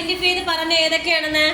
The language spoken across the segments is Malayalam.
ഐഡന്റിഫൈ ചെയ്ത് പറഞ്ഞ ഏതൊക്കെയാണെന്ന്?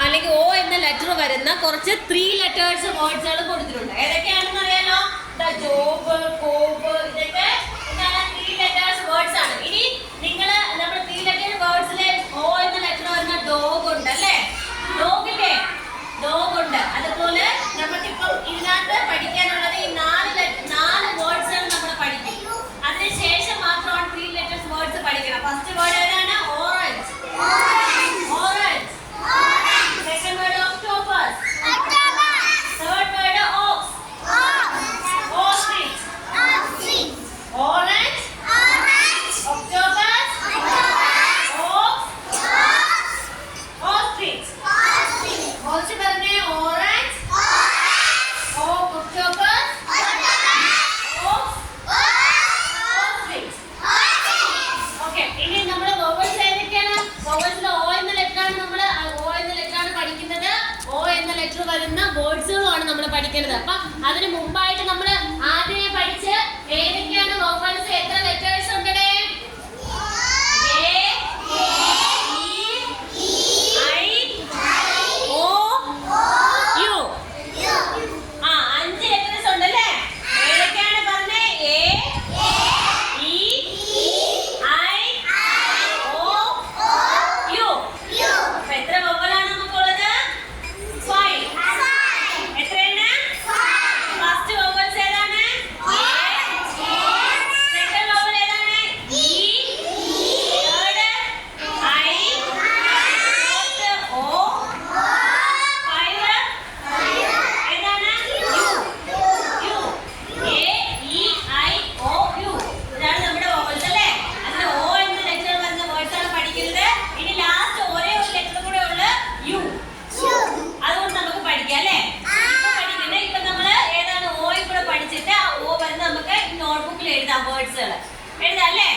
അല്ലെങ്കിൽ ഓ എന്ന ലെറ്റർ വരുന്ന കുറച്ച് 3 letters വേർഡ്സുകൾ കൊടുത്തിട്ടുണ്ട്. ഏതൊക്കെയാണെന്ന് അറിയാലോ? ജോബ്, കോപ്പ്, ഇതൊക്കെ 3 letters വേർഡ്സ് ആണ്. ഇനി നിങ്ങൾ നമ്മുടെ 3 letters വേർഡ്സിലെ ഓ എന്ന ലെറ്റർ വരുന്ന ഡോഗ് ഉണ്ട് അല്ലേ? ഡോഗില്ലേ? ഡോഗ് ഉണ്ട്. അതുപോലെ നമുക്കിപ്പം ഇതിനകത്ത് പഠിക്കാനുള്ളത് ഈ 4 വേർഡ്സുകൾ നമ്മൾ പഠിക്കും. അതിനുശേഷം മാത്രമാണ് 3 letters വേർഡ്സ് പഠിക്കണം. ഫസ്റ്റ് വേർഡ് ഏതാണ്? Orange. Orange. Second word octopus. Third word ox. Ostrich. Orange. Octopus. Ox. Ostrich. കുറച്ച് പറഞ്ഞേ. Orange, octopus, ox, ostrich. Okay, ഇനി നമ്മൾ vowels ഏതൊക്കെയാണ്? vowels ഓ എന്ന ലെറ്റർ ആണ് നമ്മൾ പഠിക്കുന്നത്. ഓ എന്ന ലെറ്റർ വരുന്ന വേർഡ്സുകളാണ് നമ്മൾ പഠിക്കുന്നത്. അപ്പൊ അതിന് മുമ്പായിട്ട് നമ്മൾ ആദ്യമേ പഠിച്ച് ഏതൊക്കെയാണ് വോവൽസ്, എത്ര ലെറ്റേഴ്സ് ഉണ്ട്? നോട്ട്ബുക്കിൽ എഴുതാം വേർഡ്സുകൾ. എഴുതാം അല്ലേ?